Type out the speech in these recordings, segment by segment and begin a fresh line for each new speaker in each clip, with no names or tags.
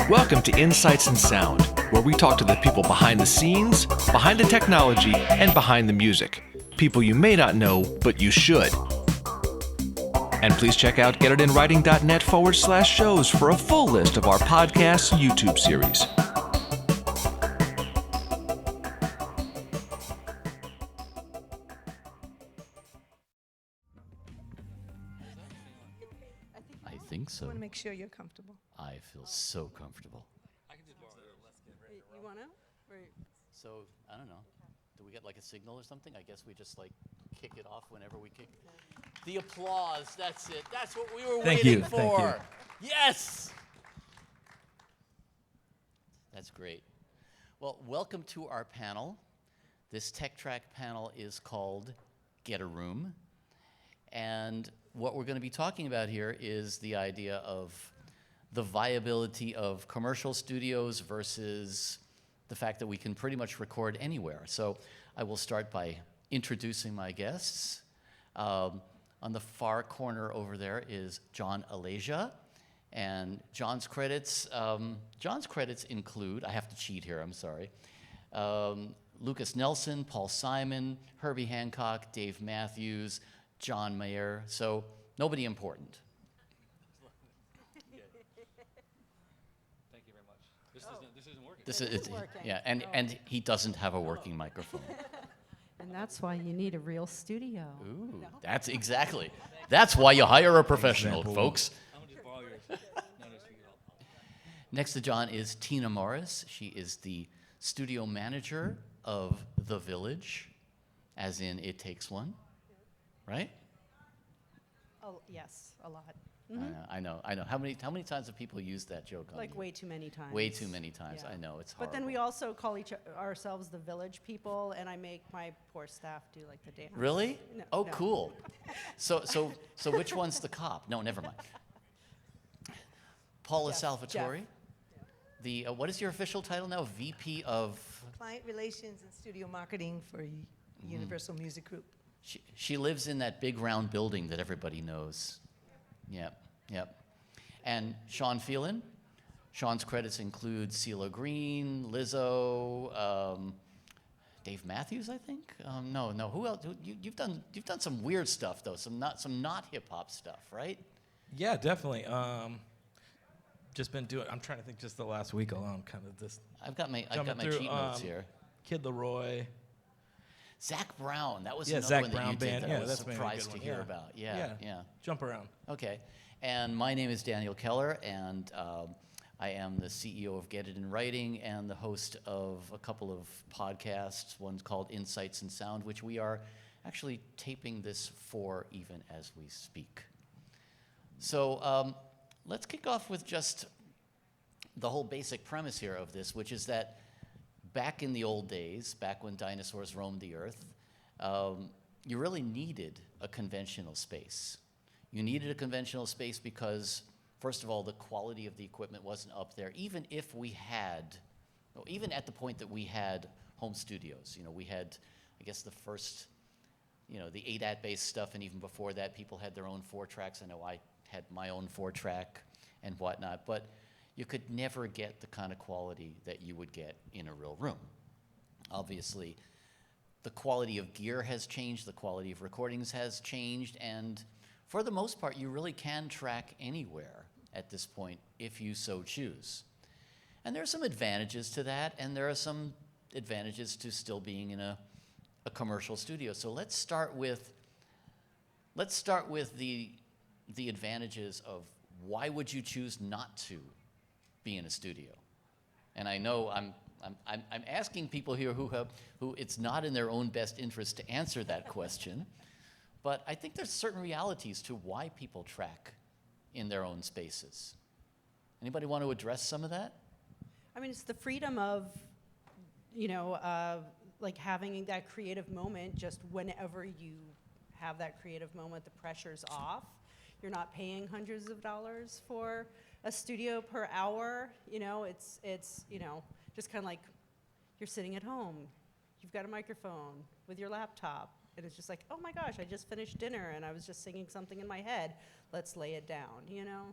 Welcome to Insights and Sound, where we talk to the people behind the scenes, behind the technology, and behind the music. People you may not know, but you should. And please check out getitinwriting.net/shows for a full list of our podcast YouTube series.
I think so.
I want to make sure you're comfortable.
I feel so comfortable.
You want to?
So, I don't know. Do we get like a signal or something? I guess we just like kick it off whenever we kick. The applause, that's it. That's what we were waiting for. Yes! That's great. Well, welcome to our panel. This Tech Track panel is called Get a Room. And what we're going to be talking about here is the idea of the viability of commercial studios versus the fact that we can pretty much record anywhere. So I will start by introducing my guests. On the far corner over there is John Alagia. And John's credits include, I have to cheat here, I'm sorry, Lucas Nelson, Paul Simon, Herbie Hancock, Dave Matthews, John Mayer, so nobody important.
Thank you very much. This isn't working.
This is
working.
Yeah, and he doesn't have a working microphone.
And that's why you need a real studio.
Ooh, that's exactly. That's why you hire a professional, folks.
I'm gonna just borrow yours. No, just figure it out.
Next to John is Tina Morris. She is the studio manager of The Village, as in It Takes One, right?
Oh, yes, a lot.
I know. How many times have people used that joke on
Like
you?
way too many times.
Way too many times.
Yeah.
I know, it's horrible.
But then we also call ourselves the Village people, and I make my poor staff do like the dance.
Really?
No,
Oh,
no.
cool. So which one's the cop? No, never mind. Paula Salvatore.
Jeff.
The what is your official title now? VP of.
Client Relations and Studio Marketing for Universal Music Group.
She lives in that big round building that everybody knows. Yep. And Sean Phelan. Sean's credits include CeeLo Green, Lizzo, Dave Matthews, I think. No. Who else? You've done some weird stuff though. Some not hip hop stuff, right?
Yeah, definitely. Just been doing. I'm trying to think. Just the last week alone, kind of this.
I've got my
through,
cheat notes here.
Kid Leroy.
Zach Brown. That was
Yeah,
another
Zach
one that
Brown
you did
band.
that
Yeah,
I was
that's been a good
surprised to
one.
hear
Yeah.
about. Yeah.
Jump around.
Okay. And my name is Daniel Keller, and I am the CEO of Get It in Writing and the host of a couple of podcasts. One's called Insights and Sound, which we are actually taping this for even as we speak. So let's kick off with just the whole basic premise here of this, which is that back in the old days, back when dinosaurs roamed the earth, you really needed a conventional space. You needed a conventional space because, first of all, the quality of the equipment wasn't up there. Even at the point that we had home studios, we had, I guess, the first, the ADAT-based stuff, and even before that, people had their own 4-tracks. I know I had my own 4-track and whatnot, but you could never get the kind of quality that you would get in a real room. Obviously, the quality of gear has changed, the quality of recordings has changed, and for the most part, you really can track anywhere at this point if you so choose. And there are some advantages to that, and there are some advantages to still being in a commercial studio. So let's start with the advantages of why would you choose not to be in a studio? And I know I'm asking people here who it's not in their own best interest to answer that question, but I think there's certain realities to why people track in their own spaces. Anybody want to address some of that?
I mean, it's the freedom of, like having that creative moment just whenever you have that creative moment, the pressure's off. You're not paying hundreds of dollars for a studio per hour. It's just kind of like you're sitting at home. You've got a microphone with your laptop. And it's just like, oh my gosh, I just finished dinner and I was just singing something in my head. Let's lay it down,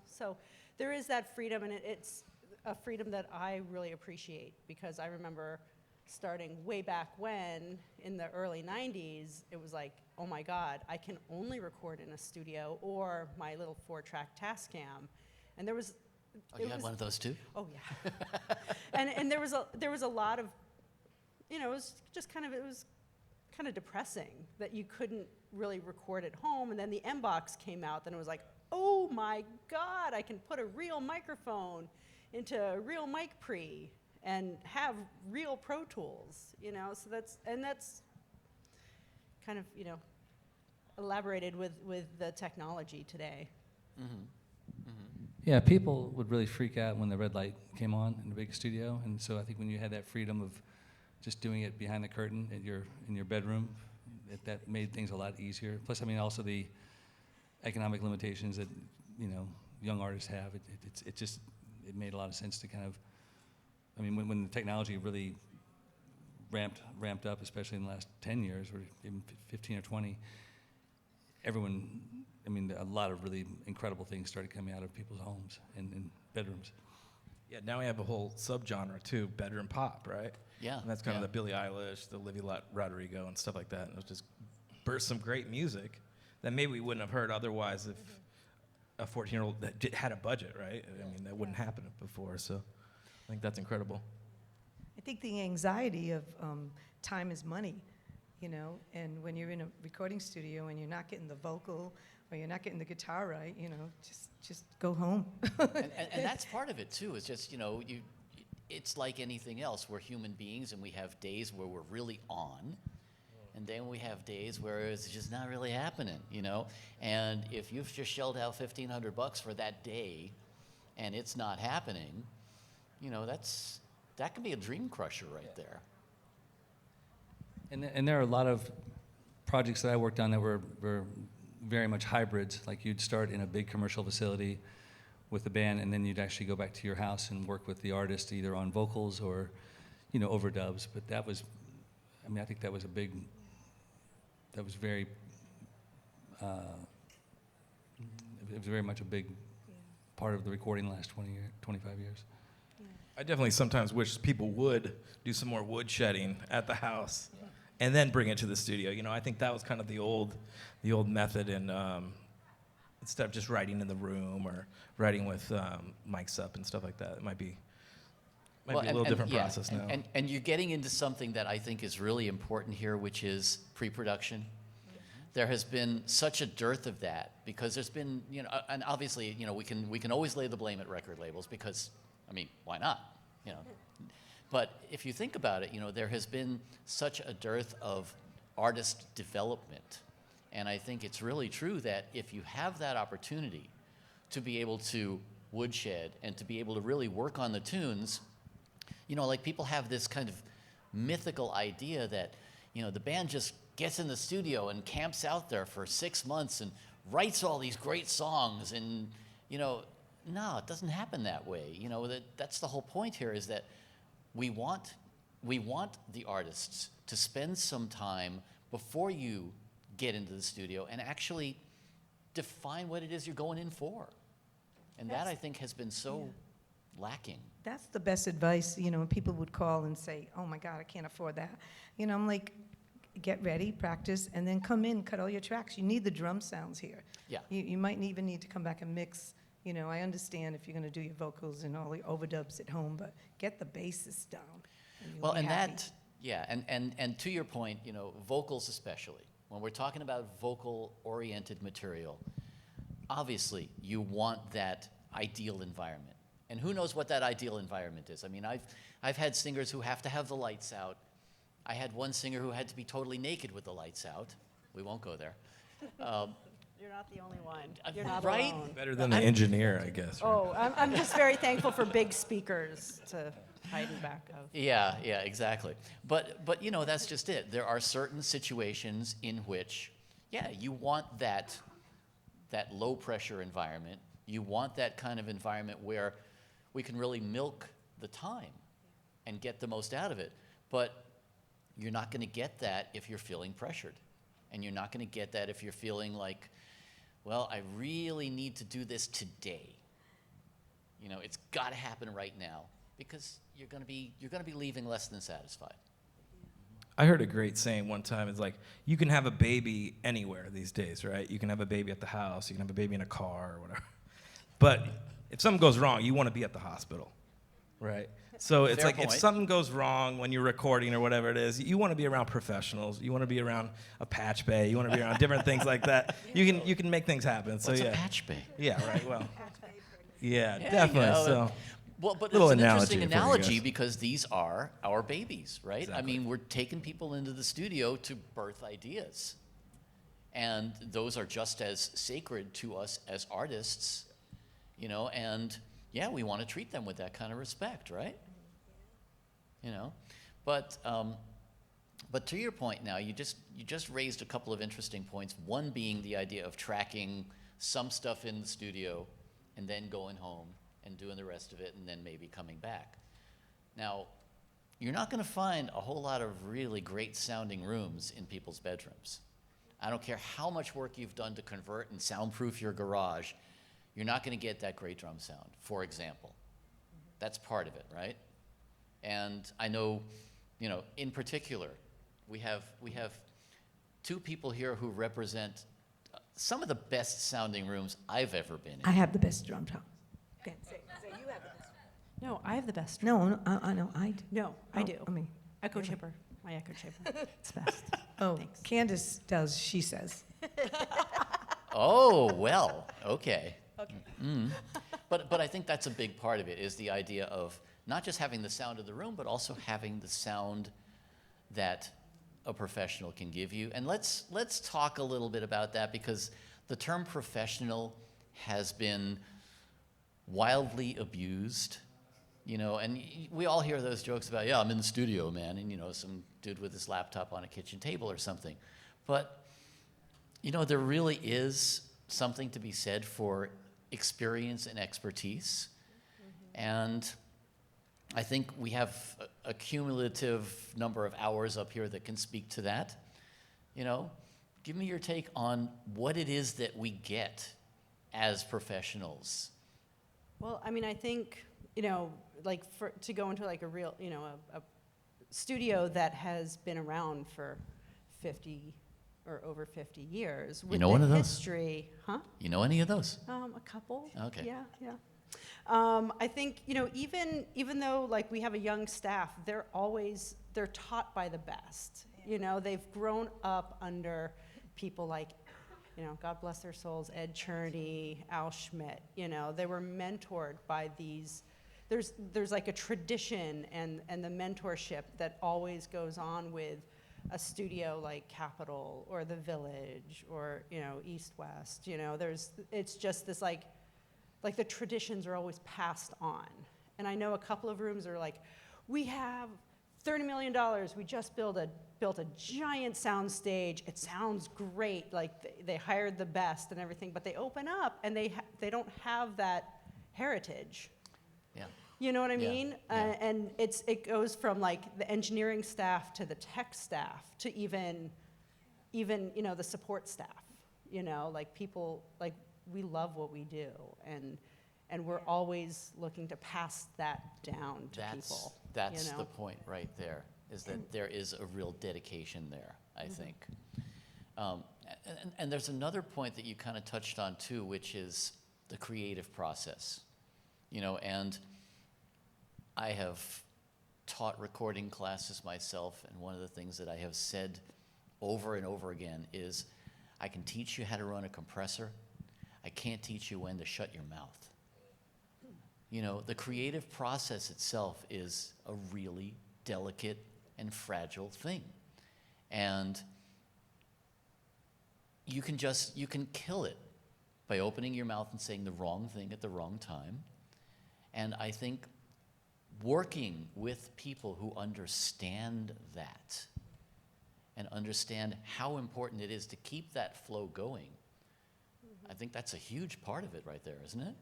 So there is that freedom, and it's a freedom that I really appreciate, because I remember starting way back when, in the early 90s, it was like, oh my God, I can only record in a studio or my little 4-track Tascam. And there was...
Oh, you had one of those too?
Oh, yeah. and there was a lot of, you know, it was kind of depressing that you couldn't really record at home. And then the M-Box came out, then it was like, oh my God, I can put a real microphone into a real mic pre and have real Pro Tools, you know. So that's kind of, you know, elaborated with the technology today.
Yeah, people would really freak out when the red light came on in the big studio, and so I think when you had that freedom of just doing it behind the curtain in your bedroom, that made things a lot easier. Plus, I mean, also the economic limitations that, you know, young artists have. It made a lot of sense to kind of, I mean, when the technology really ramped up, especially in the last 10 years, or even 15 or 20, everyone, I mean, a lot of really incredible things started coming out of people's homes and bedrooms.
Yeah, now we have a whole subgenre too, bedroom pop, right?
Yeah.
And that's kind of the Billie Eilish, the Olivia Rodrigo, and stuff like that. And it just burst some great music that maybe we wouldn't have heard otherwise if a 14-year-old that had a budget, right? I mean, that wouldn't happen before. So I think that's incredible.
I think the anxiety of time is money, you know, and when you're in a recording studio and you're not getting the vocal or you're not getting the guitar right, you know, just go home.
And that's part of it too. It's just, you know, it's like anything else. We're human beings, and we have days where we're really on, and then we have days where it's just not really happening, you know. And if you've just shelled out $1,500 for that day, and it's not happening, you know, that can be a dream crusher right there.
And there are a lot of projects that I worked on that were very much hybrids. Like you'd start in a big commercial facility with the band, and then you'd actually go back to your house and work with the artist either on vocals or, you know, overdubs. But that was, I mean, I think that was very, it was very much a big part of the recording the last 25 years.
I definitely sometimes wish people would do some more wood shedding at the house and then bring it to the studio. You know, I think that was kind of the old method, and instead of just writing in the room or writing with mics up and stuff like that, it might be a little different process now.
And you're getting into something that I think is really important here, which is pre-production. There has been such a dearth of that because there's been, you know, and obviously, you know, we can always lay the blame at record labels because, I mean, why not? You know, but if you think about it, you know, there has been such a dearth of artist development, and I think it's really true that if you have that opportunity to be able to woodshed and to be able to really work on the tunes, you know, like people have this kind of mythical idea that, you know, the band just gets in the studio and camps out there for 6 months and writes all these great songs, and, you know, no, it doesn't happen that way. You know, that's the whole point here, is that we want the artists to spend some time before you get into the studio and actually define what it is you're going in for. And that, I think, has been so lacking.
That's the best advice, you know, when people would call and say, oh my God, I can't afford that. You know, I'm like, get ready, practice, and then come in, cut all your tracks. You need the drum sounds here.
Yeah.
You might even need to come back and mix. You know, I understand if you're going to do your vocals and all the overdubs at home, but get the basses down. And
Well, and
happy.
that, yeah, and to your point, you know, vocals especially, when we're talking about vocal-oriented material, obviously you want that ideal environment. And who knows what that ideal environment is? I mean, I've had singers who have to have the lights out. I had one singer who had to be totally naked with the lights out. We won't go there.
You're not the only one. You're not
right?
alone.
Better than the engineer, I guess. Right?
Oh, I'm just very thankful for big speakers to hide in back of.
Yeah, exactly. But you know, that's just it. There are certain situations in which, yeah, you want that low pressure environment. You want that kind of environment where we can really milk the time and get the most out of it. But you're not going to get that if you're feeling pressured. And you're not going to get that if you're feeling like, well, I really need to do this today. You know, it's got to happen right now because you're going to be leaving less than satisfied.
I heard a great saying one time. It's like, you can have a baby anywhere these days, right? You can have a baby at the house, you can have a baby in a car or whatever. But if something goes wrong, you want to be at the hospital, right? So it's
Fair
like,
point.
if something goes wrong when you're recording or whatever it is, you want to be around professionals. You want to be around a patch bay. You want to be around different things like that. You can make things happen. So
What's
yeah.
a patch bay?
Yeah, right. Well, yeah,
Yeah,
definitely.
you know,
So
well, but
little
it's an
analogy
interesting
for you
analogy
guys.
because these are our babies, right? I
Exactly.
mean, we're taking people into the studio to birth ideas. And those are just as sacred to us as artists, you know, and yeah, we want to treat them with that kind of respect, right? You know, but to your point now, you just raised a couple of interesting points. One being the idea of tracking some stuff in the studio and then going home and doing the rest of it and then maybe coming back. Now, you're not going to find a whole lot of really great sounding rooms in people's bedrooms. I don't care how much work you've done to convert and soundproof your garage, you're not going to get that great drum sound, for example. That's part of it, right? And I know, you know, in particular, we have two people here who represent some of the best sounding rooms I've ever been in.
I have the best drum top. Okay, say you have the best.
No, I have the best.
No, I know, I do.
No, I
Oh,
do.
I mean,
Echo
really?
chipper. My echo chipper. It's best.
Oh,
Thanks.
Candace does, she says.
Oh, well, okay. Okay. But I think that's a big part of it, is the idea of not just having the sound of the room, but also having the sound that a professional can give you. And let's talk a little bit about that, because the term professional has been wildly abused, you know, and we all hear those jokes about, yeah, I'm in the studio, man, and, you know, some dude with his laptop on a kitchen table or something. But, you know, there really is something to be said for experience and expertise. And I think we have a cumulative number of hours up here that can speak to that. You know, give me your take on what it is that we get as professionals.
Well, I mean, I think, you know, like to go into like a real, you know, a studio that has been around for 50 or over 50 years. With
know one
the
of those?
history, huh?
You know any of those?
A couple.
Okay.
Yeah. I think, you know, even though like we have a young staff, they're taught by the best. You know, they've grown up under people like, you know, God bless their souls, Ed Cherney, Al Schmidt. You know, they were mentored by these. There's like a tradition and the mentorship that always goes on with a studio like Capitol or the Village or, you know, East West. You know, it's just this like the traditions are always passed on. And I know a couple of rooms are like, we have $30 million. We just built a giant sound stage. It sounds great. Like they hired the best and everything, but they open up and they don't have that heritage.
Yeah.
You know what I
Yeah,
mean?
yeah.
And it goes from like the engineering staff to the tech staff to even you know the support staff. You know, like people like we love what we do and we're always looking to pass that down to people.
That's
you know?
the point right there, is that there is a real dedication there, I think. And there's another point that you kind of touched on too, which is the creative process. You know, and I have taught recording classes myself, and one of the things that I have said over and over again is, I can teach you how to run a compressor. I can't teach you when to shut your mouth. You know, the creative process itself is a really delicate and fragile thing. And you can kill it by opening your mouth and saying the wrong thing at the wrong time. And I think working with people who understand that and understand how important it is to keep that flow going, I think that's a huge part of it right there, isn't it?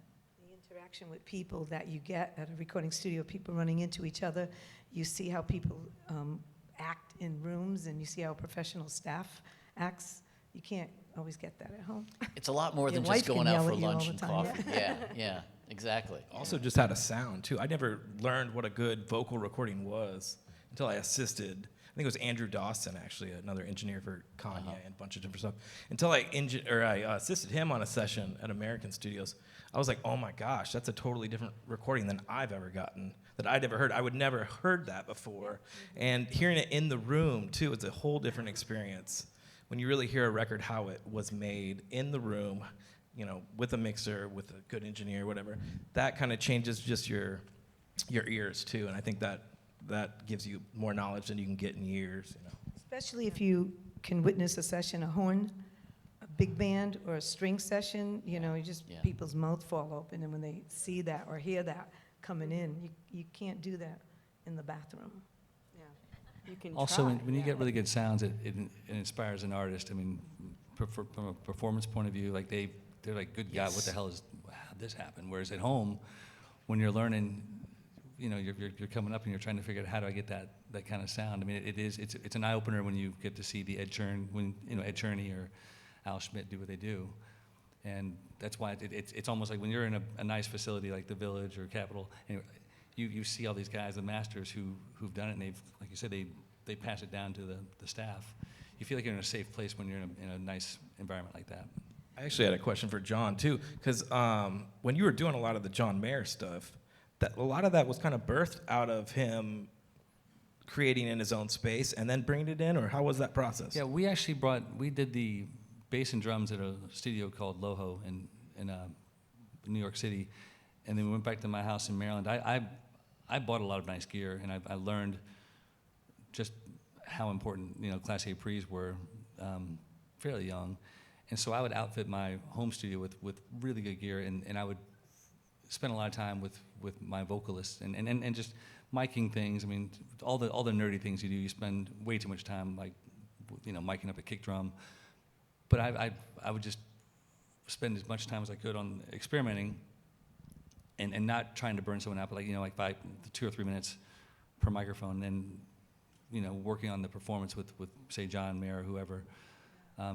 The interaction with people that you get at a recording studio, people running into each other, you see how people act in rooms, and you see how professional staff acts You can't always get that at home.
It's a lot more
Your
than
wife
just
can
going out
yell
for
at you all
lunch
the
and
time,
coffee. Yeah, exactly.
Also, just how to sound too. I never learned what a good vocal recording was until I assisted. I think it was Andrew Dawson, actually, another engineer for Kanye and a bunch of different stuff. Until I assisted him on a session at American Studios, I was like, oh my gosh, that's a totally different recording than I've ever gotten, that I'd ever heard. I would never heard that before. And hearing it in the room, too, is a whole different experience. When you really hear a record, how it was made in the room, you know, with a mixer, with a good engineer, whatever, that kind of changes just your ears, too. And I think that gives you more knowledge than you can get in years, you know.
Especially if you can witness a session, a horn, a big band, or a string session, you know, people's mouths fall open, and when they see that or hear that coming in, you can't do that in the bathroom.
Yeah. You can
Also,
try,
when you get really good sounds, it inspires an artist. I mean, from a performance point of view, like they're like, good God, what the hell how'd this happen? Whereas at home, when you're learning, you know, you're coming up and you're trying to figure out how do I get that kind of sound. I mean, it's an eye opener when you get to see the Ed Cherney or Al Schmidt do what they do, and that's why it's almost like when you're in a nice facility like the Village or Capitol, and you see all these guys, the masters who've done it, and they've, like you said, they pass it down to the staff. You feel like you're in a safe place when you're in a nice environment like that.
I actually had a question for John, too, because when you were doing a lot of the John Mayer stuff, a lot of that was kind of birthed out of him creating in his own space and then bringing it in, or how was that process?
Yeah, we did the bass and drums at a studio called Loho in New York City, and then we went back to my house in Maryland. I bought a lot of nice gear, and I learned just how important, you know, Class A pre's were fairly young, and so I would outfit my home studio with really good gear, and I would spend a lot of time with my vocalists and just miking things. I mean, all the nerdy things you do, you spend way too much time, like, you know, miking up a kick drum. But I would just spend as much time as I could on experimenting and not trying to burn someone out, but like, you know, like 2 or 3 minutes per microphone, and, you know, working on the performance with say John Mayer or whoever,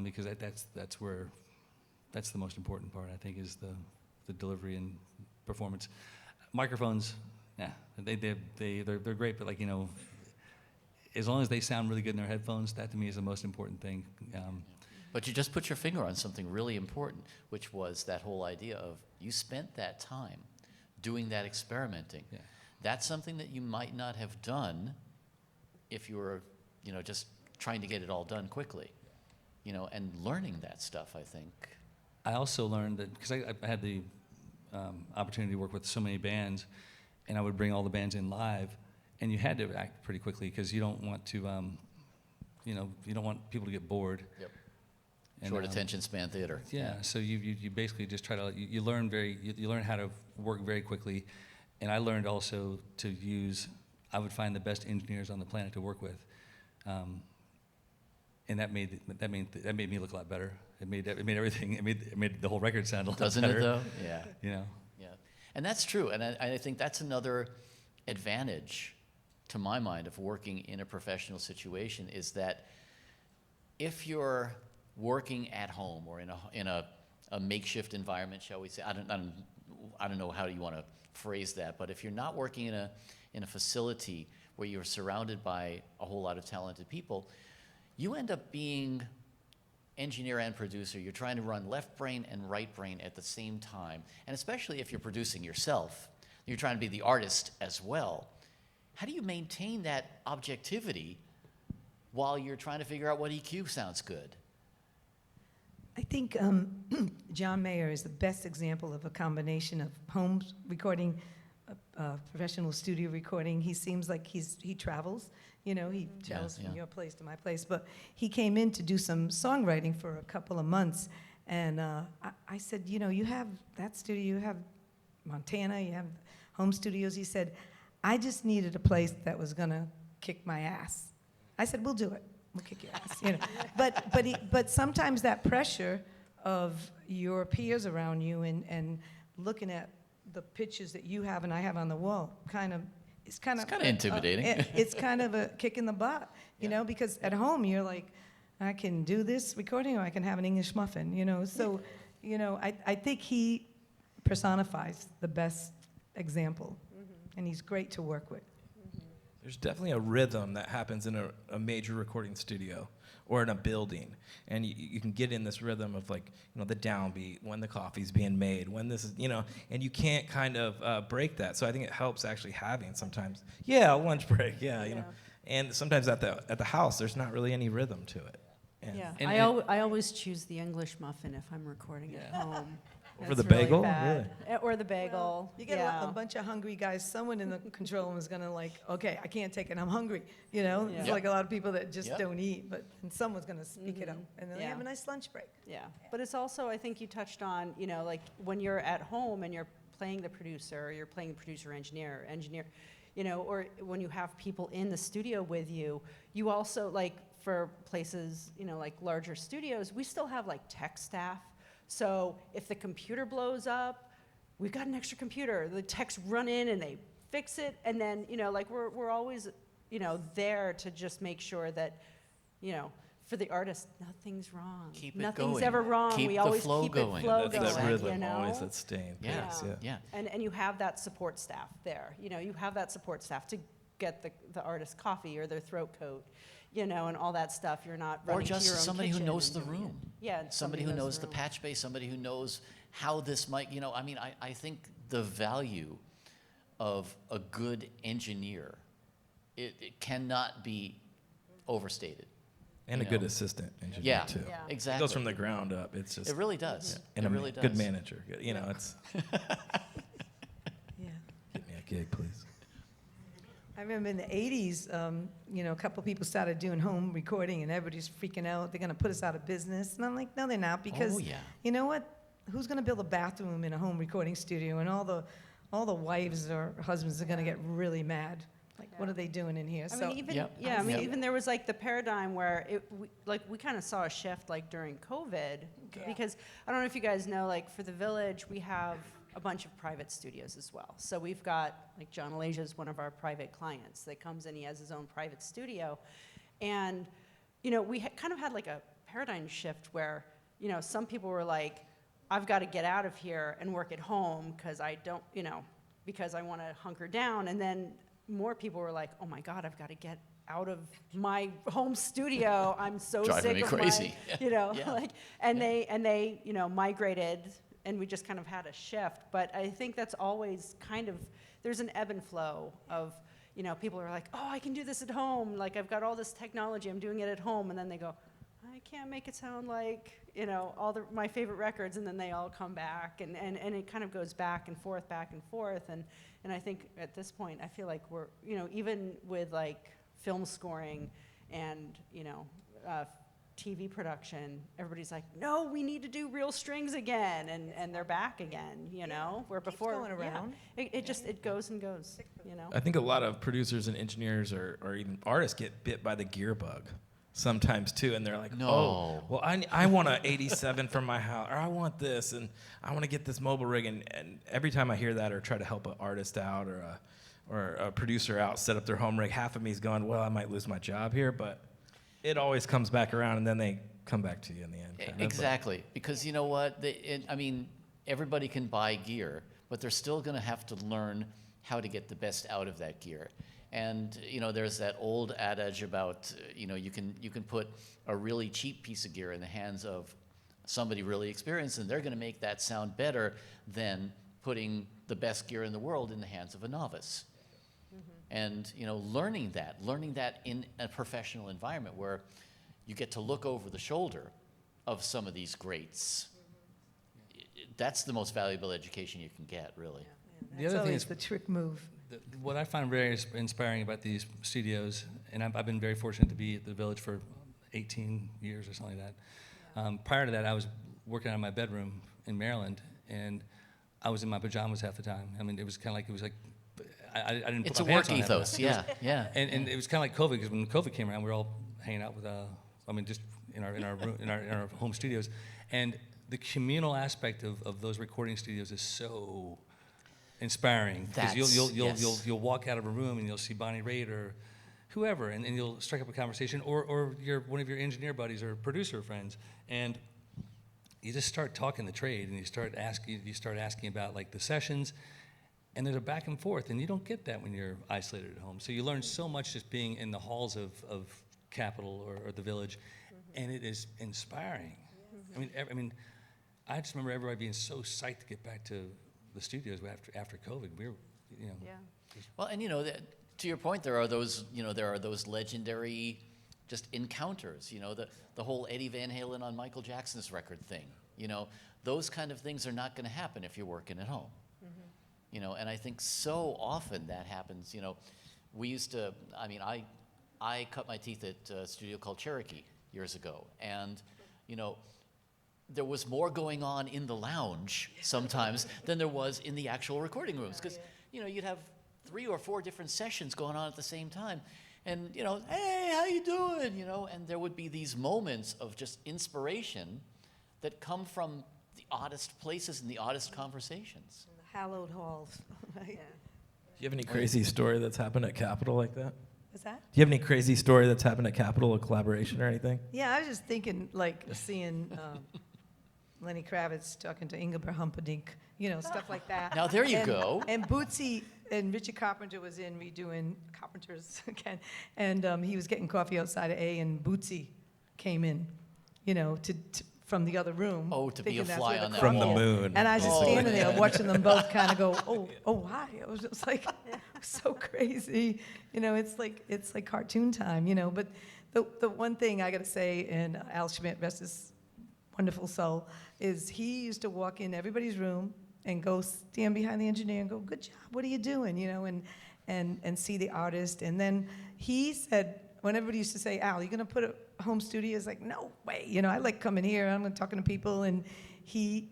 because that's the most important part, I think, is the delivery and performance. Microphones, yeah, they're great, but, like, you know, as long as they sound really good in their headphones, that to me is the most important thing.
But you just put your finger on something really important, which was that whole idea of you spent that time doing that experimenting.
Yeah.
That's something that you might not have done if you were, you know, just trying to get it all done quickly, you know, and learning that stuff, I think.
I also learned that, because I had the opportunity to work with so many bands, and I would bring all the bands in live, and you had to act pretty quickly because you don't want to, you know, you don't want people to get bored.
Yep.
And,
Short attention span theater.
Yeah, so you basically just try to, you learn you learn how to work very quickly, and I learned also to use, I would find the best engineers on the planet to work with, and that made me look a lot better. It made everything. It made the whole record sound a lot
Doesn't
better.
it though? Yeah.
You know.
Yeah, and that's true, and I think that's another advantage, to my mind, of working in a professional situation, is that if you're working at home or in a makeshift environment, shall we say? I don't know how you want to phrase that, but if you're not working in a facility where you're surrounded by a whole lot of talented people, you end up being engineer and producer. You're trying to run left brain and right brain at the same time, and especially if you're producing yourself, you're trying to be the artist as well. How do you maintain that objectivity while you're trying to figure out what EQ sounds good?
I think John Mayer is the best example of a combination of home recording, professional studio recording. He seems like he travels, you know, he travels from your place to my place. But he came in to do some songwriting for a couple of months. And I said, you know, you have that studio, you have Montana, you have home studios. He said, I just needed a place that was going to kick my ass. I said, we'll do it. We'll kick your ass, you know. But sometimes that pressure of your peers around you and looking at the pictures that you have and I have on the wall it's kind of
intimidating.
It's kind of a kick in the butt, you know, because at home you're like, I can do this recording or I can have an English muffin, So, I think he personifies the best example, and he's great to work with.
There's definitely a rhythm that happens in a major recording studio or in a building, and you can get in this rhythm of like, the downbeat, when the coffee's being made, when this is, and you can't kind of break that. So I think it helps actually having sometimes, lunch break, and sometimes at the house there's not really any rhythm to it. And
Yeah,
And-
I always choose the English muffin if I'm recording at home.
Over
That's
the bagel?
bad. Or the bagel.
Well, you get
yeah.
a bunch of hungry guys. Someone in the control room is going to okay, I can't take it. I'm hungry. There's
Yep.
like a lot of people that just
Yep.
don't eat, and someone's going to speak it up, and then they
Yeah.
have a nice lunch break.
Yeah, but it's also, I think you touched on, like when you're at home and you're playing the producer, or you're playing the producer engineer, or when you have people in the studio with you, you also, like for places, like larger studios, we still have like tech staff. So if the computer blows up, we've got an extra computer. The techs run in and they fix it, and then, we're always, there to just make sure that, for the artist, nothing's wrong.
Keep it
Nothing's
going.
ever wrong.
Keep
we
the
always
flow
keep
going.
it flow
That's
going.
that rhythm,
you know?
always that staying
Yeah.
pace,
Yeah.
And you have that support staff there. You have that support staff to get the artist coffee or their throat coat, and all that stuff. You're not
Or
running to
just
your own
somebody who
kitchen
knows
and
the
doing it.
room.
Yeah,
Somebody who knows the
room.
patch base, somebody who knows how this might, I think the value of a good engineer, it cannot be overstated.
and a
you
good
know.
assistant engineer
Yeah,
too.
Yeah.
It
exactly.
goes from the ground up. It's just
It really does.
and
It
a
really does.
good manager. It's
Yeah.
get me a gig, please.
I remember in the 80s, a couple people started doing home recording, and everybody's freaking out. They're going to put us out of business. And I'm like, no, they're not, because
Oh, yeah.
you know what? Who's going to build a bathroom in a home recording studio? And all the wives or husbands are going to get really mad. Like, what are they doing in here?
I mean, even
Yep.
I
Yep.
even there was like the paradigm where we kind of saw a shift like during COVID, because I don't know if you guys know, like for the Village we have a bunch of private studios as well. So we've got like John Alagia is one of our private clients that comes in. He has his own private studio, and we kind of had like a paradigm shift where some people were like, I've got to get out of here and work at home because I don't because I want to hunker down, and then more people were like, oh my God, I've got to get out of my home studio. I'm so
Driving
sick
me
of
crazy.
my,
Yeah.
like, and they migrated, and we just kind of had a shift. But I think that's always kind of, there's an ebb and flow of, people are like, oh, I can do this at home. Like, I've got all this technology, I'm doing it at home. And then they go, I can't make it sound like, all my favorite records, and then they all come back, and it kind of goes back and forth, and I think at this point, I feel like we're, even with like film scoring and, TV production, everybody's like, no, we need to do real strings again, and they're back again, where
Keeps
before,
going around.
it goes and goes,
I think a lot of producers and engineers or even artists get bit by the gear bug sometimes too, and they're like,
No.
oh, well, I want an 87 from my house, or I want this, and I want to get this mobile rig, and every time I hear that or try to help an artist out or a producer out set up their home rig, half of me is going, well, I might lose my job here, but it always comes back around, and then they come back to you in the end. kind of, but-
Exactly, because you know what? Everybody can buy gear, but they're still going to have to learn how to get the best out of that gear. And there's that old adage about you can put a really cheap piece of gear in the hands of somebody really experienced, and they're going to make that sound better than putting the best gear in the world in the hands of a novice. And learning that in a professional environment where you get to look over the shoulder of some of these greats, that's the most valuable education you can get, really.
The
That's
other thing
always
is
the trick move.
what I find very inspiring about these studios, and I've been very fortunate to be at the Village for 18 years or something like that. Prior to that, I was working out of my bedroom in Maryland, and I was in my pajamas half the time. I mean, it was kind of like I didn't
It's
put
a
my pants
work
on half the
ethos,
time.
yeah.
And it was kind of like COVID, because when COVID came around, we were all hanging out with, just in our room, in our home studios, and the communal aspect of those recording studios is so inspiring, because
That's-
you'll
yes.
walk out of a room and you'll see Bonnie Raitt or whoever, and you'll strike up a conversation, or one of your engineer buddies or producer friends, and you just start talking the trade, and you start asking about like the sessions, and there's a back and forth, and you don't get that when you're isolated at home. So you learn so much just being in the halls of Capitol or the Village, and it is inspiring. I mean, I just remember everybody being so psyched to get back to the studios after COVID. We were,
Well, and to your point, there are those legendary just encounters. The whole Eddie Van Halen on Michael Jackson's record thing. Those kind of things are not going to happen if you're working at home. And I think so often that happens. We used to. I mean, I cut my teeth at a studio called Cherokee years ago, and there was more going on in the lounge sometimes than there was in the actual recording rooms, because you'd have 3 or 4 different sessions going on at the same time, and hey, how you doing? And there would be these moments of just inspiration that come from the oddest places and the oddest conversations.
In the hallowed halls, right?
Do you have any crazy story that's happened at Capitol like that?
What's that?
Do you have any crazy story that's happened at Capitol, a collaboration or anything?
Yeah, I was just thinking, like, seeing Lenny Kravitz talking to Ingeborg Humperdinck, stuff like that.
Now there you go.
And Bootsy and Richie Carpenter was in redoing Carpenters again, and he was getting coffee outside of A, and Bootsy came in, from the other room.
Oh, to be a
thinking that's
fly
where
on that
From the
wall.
moon.
And I was just
Oh.
standing there watching them both kind of go, oh, hi. It was just like so crazy. It's like cartoon time, But the one thing I got to say, and Al Schmidt, rest his wonderful soul, is he used to walk in everybody's room and go stand behind the engineer and go, good job, what are you doing? And see the artist. And then he said, when everybody used to say, Al, you going to put a home studio? He's like, no way. I like coming here. I'm talking to people. And he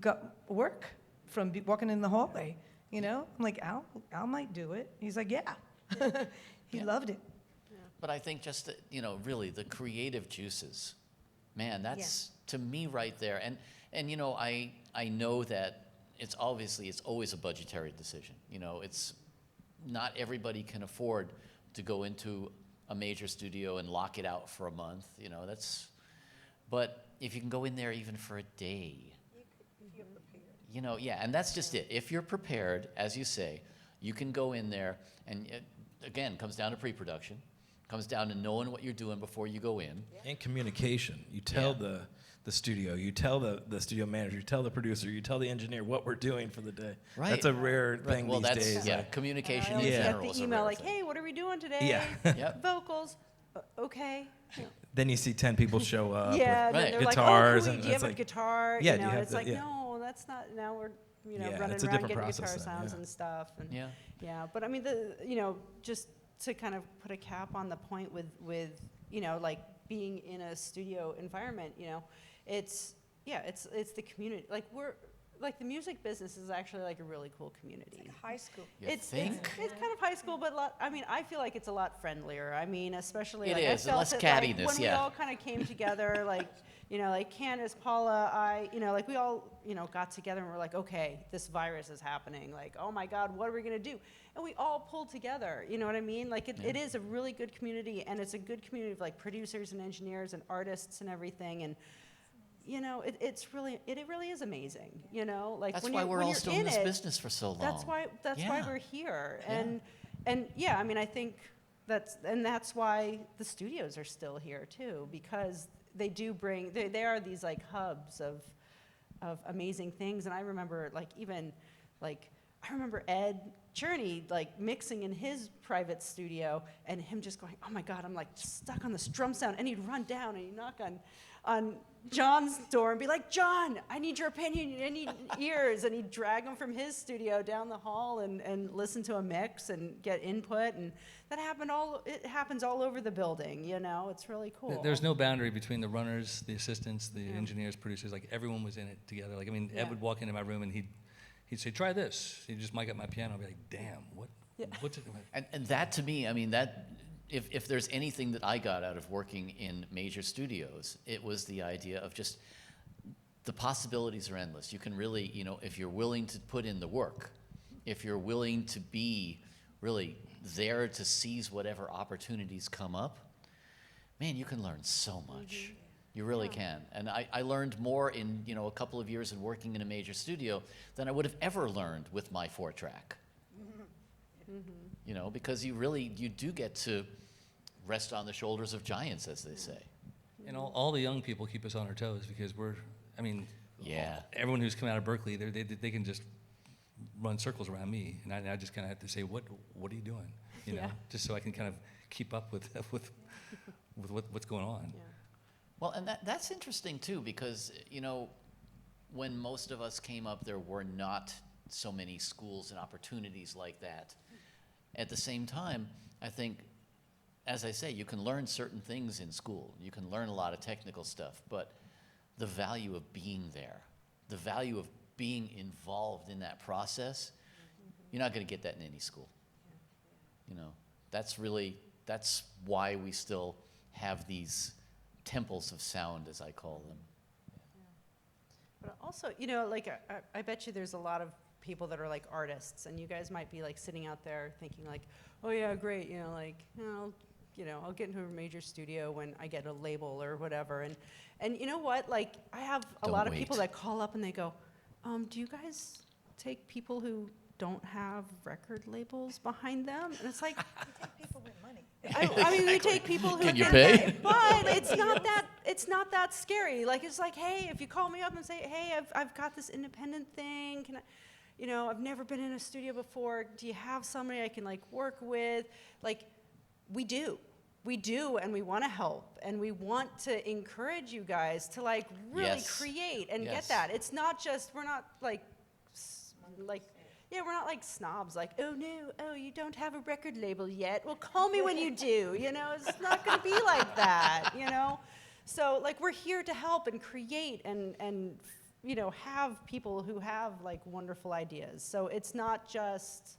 got work from walking in the hallway. I'm like, Al might do it. He's like, yeah. He loved it.
But I think just really the creative juices, man, that's to me right there. And I know that it's always a budgetary decision. It's not everybody can afford to go into a major studio and lock it out for a month. But if you can go in there even for a day, and that's just it. If you're prepared, as you say, you can go in there, and again, comes down to pre-production, comes down to knowing what you're doing before you go in.
And communication. You tell the studio, you tell the studio manager, you tell the producer, you tell the engineer what we're doing for the day.
Right.
That's a rare thing
Well,
these
that's
days.
communication
I
in
always
general
get
is
the
a
email
rare
like,
thing.
hey, what are we doing today?
Yeah.
Yep.
Vocals. Okay.
Then you see 10 people show up.
Yeah,
with
then
Right.
they're
guitars,
like, oh,
and
do you
it's
have a
like,
guitar?
yeah, do
you
you
know,
have
it's
the-
like,
yeah.
no, that's not. Now we're
Yeah,
running
it's a
around
different
getting
process
guitar
then,
sounds
yeah.
and stuff. And
Yeah.
but I mean, just to kind of put a cap on the point with like being in a studio environment, it's the community. Like the music business is actually like a really cool community.
High school.
You
It's
think?
kind of high school, but I feel like it's a lot friendlier. I mean, especially
It
like
is,
I felt
less
it,
cattiness,
like, when we
yeah.
all kind of came together, like like Candace, Paula, like we all got together and we're like, okay, this virus is happening. Like, oh my God, what are we gonna do? And we all pulled together. You know what I mean? Like it is a really good community, and it's a good community of like producers and engineers and artists and everything. And it really is amazing. Like
That's
when
why
you're,
we're
when
all
you're
still in this
it,
business for so long.
that's why
Yeah.
we're here.
Yeah.
And yeah, I mean, I think that's why the studios are still here too, because they do bring they are these like hubs of amazing things. And I remember I remember Ed Journey like mixing in his private studio, and him just going, oh my God, I'm like stuck on this drum sound. And he'd run down and he'd knock on John's door and be like, John, I need your opinion, I need ears. And he'd drag him from his studio down the hall and listen to a mix and get input. And that it happens all over the building, it's really cool.
There's no boundary between the runners, the assistants, the engineers, producers. Like everyone was in it together. Like Ed would walk into my room and he'd say, try this. He'd just mic up my piano. I'd be like, damn, what's it?
And that to me, I mean, that if there's anything that I got out of working in major studios, it was the idea of just the possibilities are endless. You can really, if you're willing to put in the work, if you're willing to be really there to seize whatever opportunities come up, man, you can learn so much. You really can. And I learned more in, a couple of years in working in a major studio than I would have ever learned with my 4-track. Because you do get to rest on the shoulders of giants, as they say.
And all the young people keep us on our toes because everyone who's come out of Berkeley, they can just run circles around me, and I just kind of have to say, what are you doing? Just so I can kind of keep up with what's going on.
Yeah.
Well, and that's interesting too, because when most of us came up, there were not so many schools and opportunities like that. At the same time, I think, as I say, you can learn certain things in school. You can learn a lot of technical stuff, but the value of being there, the value of being involved in that process, you're not going to get that in any school. That's why we still have these temples of sound, as I call them.
But also, I bet you there's a lot of people that are like artists, and you guys might be like sitting out there thinking like, oh yeah, great, I'll get into a major studio when I get a label or whatever. And you know what? Like, I have a lot of people that call up and they go, do you guys take people who don't have record labels behind them? And it's like,
We take people with money.
we take people who
Can you pay?
But it's not that scary. Like, it's like, hey, if you call me up and say, hey, I've got this independent thing, can I, I've never been in a studio before. Do you have somebody I can work with? Like, we do, and we want to help, and we want to encourage you guys to really create and get that. It's not just, we're not we're not like snobs, oh no, you don't have a record label yet. Well, call me when you do, it's not going to be like that, So we're here to help and create and have people who have wonderful ideas. So it's not just,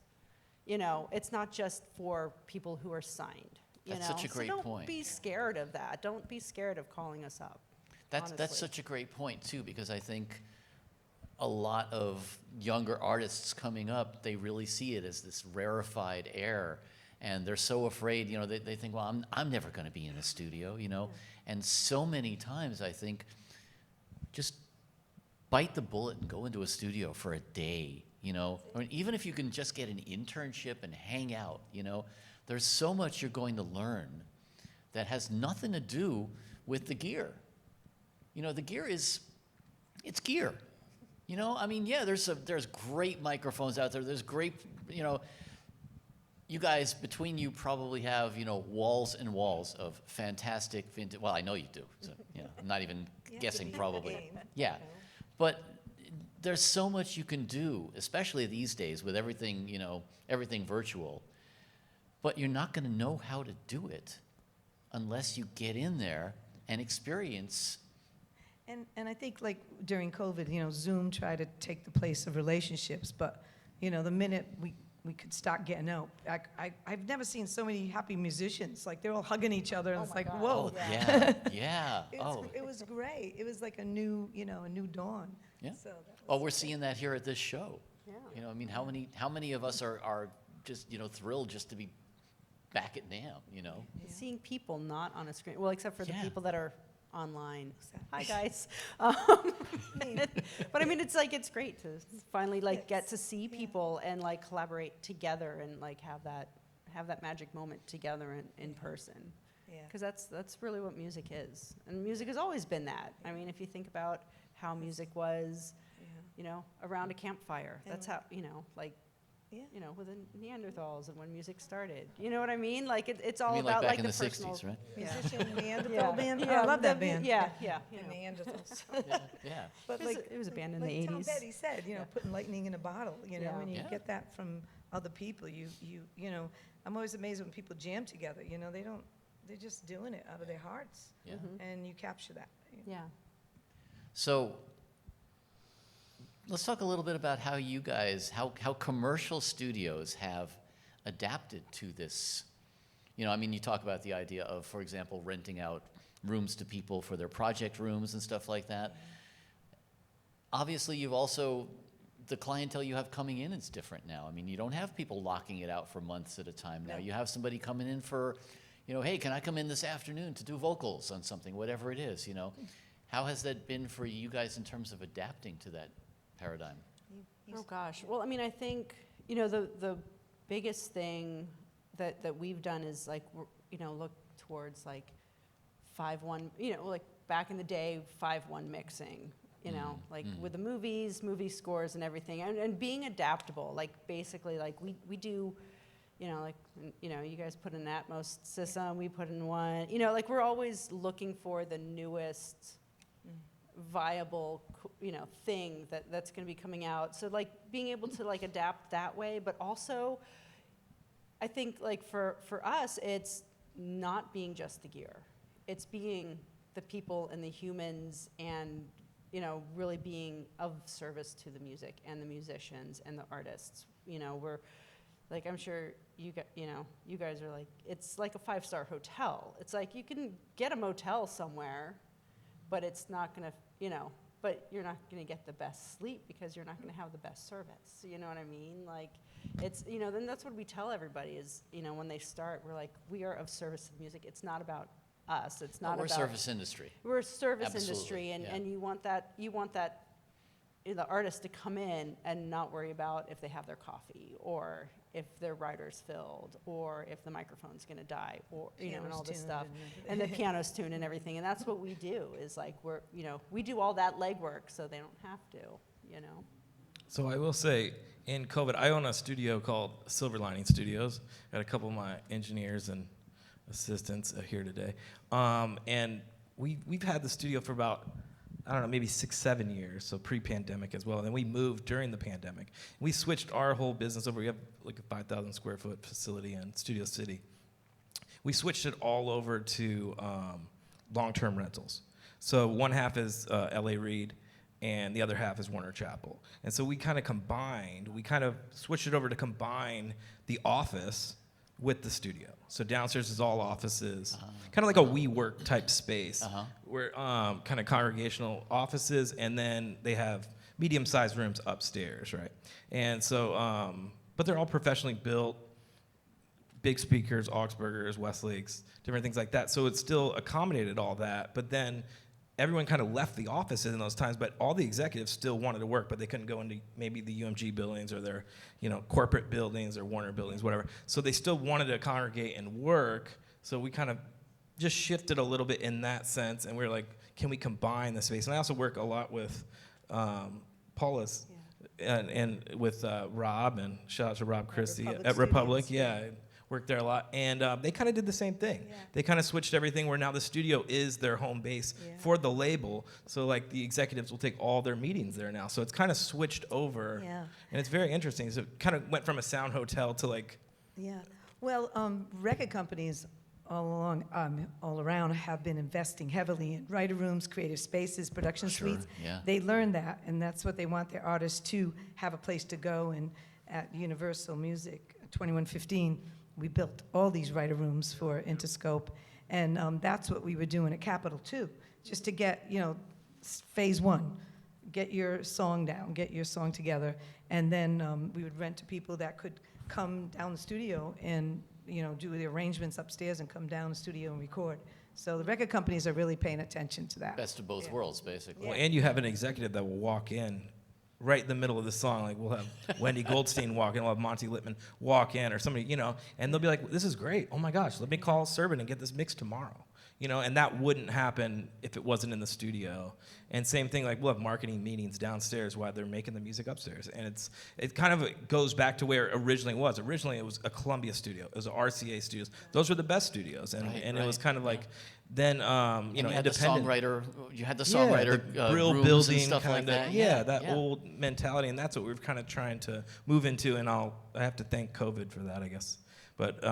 it's not just for people who are signed.
That's such a great
so don't
point.
be scared of that. Don't be scared of calling us up.
That's
honestly.
such a great point too, because I think a lot of younger artists coming up, they really see it as this rarefied air, and they're so afraid. They think, well, I'm never going to be in a studio, And so many times, I think, just bite the bullet and go into a studio for a day. Even if you can just get an internship and hang out, there's so much you're going to learn that has nothing to do with the gear. The gear it's gear. There's great microphones out there. There's great, you guys, between you probably have, walls and walls of fantastic vintage. Well, I know you do. So, I'm not even guessing probably. Yeah. But there's so much you can do, especially these days with everything, everything virtual. But you're not going to know how to do it unless you get in there and experience.
And I think during COVID, Zoom tried to take the place of relationships, but the minute we could start getting out, I've never seen so many happy musicians. They're all hugging each other, and it's like, whoa.
Oh, yeah.
It was great. It was like a new dawn.
Yeah.
So
We're seeing that here at this show.
Yeah.
How many of us are just, thrilled just to be back at NAMM,
Seeing people not on a screen, well, except for the people that are online. Hi, guys. But it's great to finally get to see people and collaborate together and have that magic moment together in person.
Yeah.
Because that's really what music is, and music has always been that. If you think about how music was, around a campfire. That's how with the Neanderthals and when music started. You know what I mean? It's all about
back in
the
the
personal.
60s, right?
Musician Neanderthal band. Oh, I love that band.
Yeah.
The Neanderthals.
Yeah.
But
It was a band in the
like Tom
80s.
Petty said, putting lightning in a bottle.
Yeah.
When you
Yeah.
get that from other people, I'm always amazed when people jam together. They're just doing it out of their hearts.
Yeah.
And you capture that.
Yeah.
So let's talk a little bit about how you guys, how commercial studios have adapted to this. You talk about the idea of, for example, renting out rooms to people for their project rooms and stuff like that. Obviously, you've also the clientele you have coming in is different now. I mean, you don't have people locking it out for months at a time now. You have somebody coming in for, hey, can I come in this afternoon to do vocals on something, whatever it is, How has that been for you guys in terms of adapting to that paradigm?
Oh gosh. Well, I mean, I think the biggest thing that we've done is like look towards like 5-1. Like back in the day, 5-1 mixing. Like with the movies, movie scores, and everything, and being adaptable. Like basically, like we do. You guys put in an Atmos system, we put in one. Like we're always looking for the newest viable thing that's going to be coming out, so like being able to like adapt that way, but also I think like for us it's not being just the gear, it's being the people and the humans, and really being of service to the music and the musicians and the artists. We're like, I'm sure you guys are like, it's like a 5-star hotel. It's like you can get a motel somewhere, but it's not gonna, but you're not gonna get the best sleep because you're not gonna have the best service. You know what I mean? Like, it's, then that's what we tell everybody is, when they start, we're like, we are of service to the music. It's not about us. It's not
We're
about.
a service industry.
We're a service
Absolutely,
industry, and,
yeah.
and you want that the artist to come in and not worry about if they have their coffee, or if their rider's filled, or if the microphone's going to die, or and all this stuff, and the piano's tuned and everything. And that's what we do. Is like we do all that legwork so they don't have to.
So I will say, in COVID, I own a studio called Silver Lining Studios. Got a couple of my engineers and assistants here today, and we've had the studio for about, I don't know, maybe 6-7 years, so pre-pandemic as well. And then we moved during the pandemic. We switched our whole business over. We have like a 5,000 square foot facility in Studio City. We switched it all over to long-term rentals. So one half is L.A. Reid, and the other half is Warner Chappell. And so we kind of switched it over to combine the office with the studio. So downstairs is all offices, kind of like a WeWork type space, where kind of congregational offices, and then they have medium-sized rooms upstairs, right? And so, but they're all professionally built, big speakers, Augsburgers, Westlakes, different things like that. So it still accommodated all that, but then everyone kind of left the offices in those times, but all the executives still wanted to work, but they couldn't go into maybe the UMG buildings or their, corporate buildings or Warner buildings, whatever. So they still wanted to congregate and work. So we kind of just shifted a little bit in that sense, and we were like, can we combine the space? And I also work a lot with Paula's and with Rob, and shout out to Rob Christie at Republic. Yeah. Worked there a lot, and they kind of did the same thing. Yeah. They kind of switched everything where now the studio is their home base for the label. So like the executives will take all their meetings there now. So it's kind of switched over, and it's very interesting. So it kind of went from a sound hotel to like.
Yeah, well, record companies all around have been investing heavily in writer rooms, creative spaces, production suites.
Yeah.
They learned that, and that's what they want their artists to have a place to go. And at Universal Music 2115. We built all these writer rooms for Interscope, and that's what we were doing at Capitol too, just to get, phase one, get your song down, get your song together, and then we would rent to people that could come down the studio and, do the arrangements upstairs and come down the studio and record. So the record companies are really paying attention to that.
Best of both worlds, basically.
Well, and you have an executive that will walk in right in the middle of the song. Like we'll have Wendy Goldstein walk in, we'll have Monty Littman walk in, or somebody, and they'll be like, this is great. Oh my gosh, let me call Serban and get this mixed tomorrow. And that wouldn't happen if it wasn't in the studio. And same thing, like we'll have marketing meetings downstairs while they're making the music upstairs. And it kind of goes back to where it originally was. Originally it was a Columbia studio, it was a RCA studios. Those were the best studios, and it was kind of like, then you
had
independent.
You had the songwriter
the Brill
rooms
building
and stuff
kinda,
like that.
That old mentality, and that's what we're kind of trying to move into. And I have to thank COVID for that, I guess. But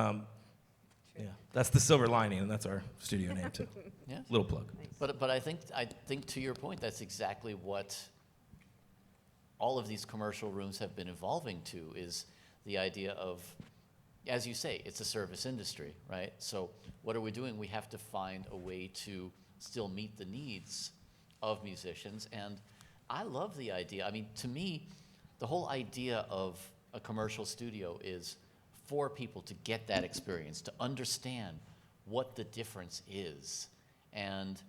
that's the silver lining, and that's our studio name too.
Yeah.
Little plug.
But I think to your point, that's exactly what all of these commercial rooms have been evolving to, is the idea of, as you say, it's a service industry, right? So what are we doing? We have to find a way to still meet the needs of musicians. And I love the idea. I mean, to me, the whole idea of a commercial studio is for people to get that experience, to understand what the difference is, and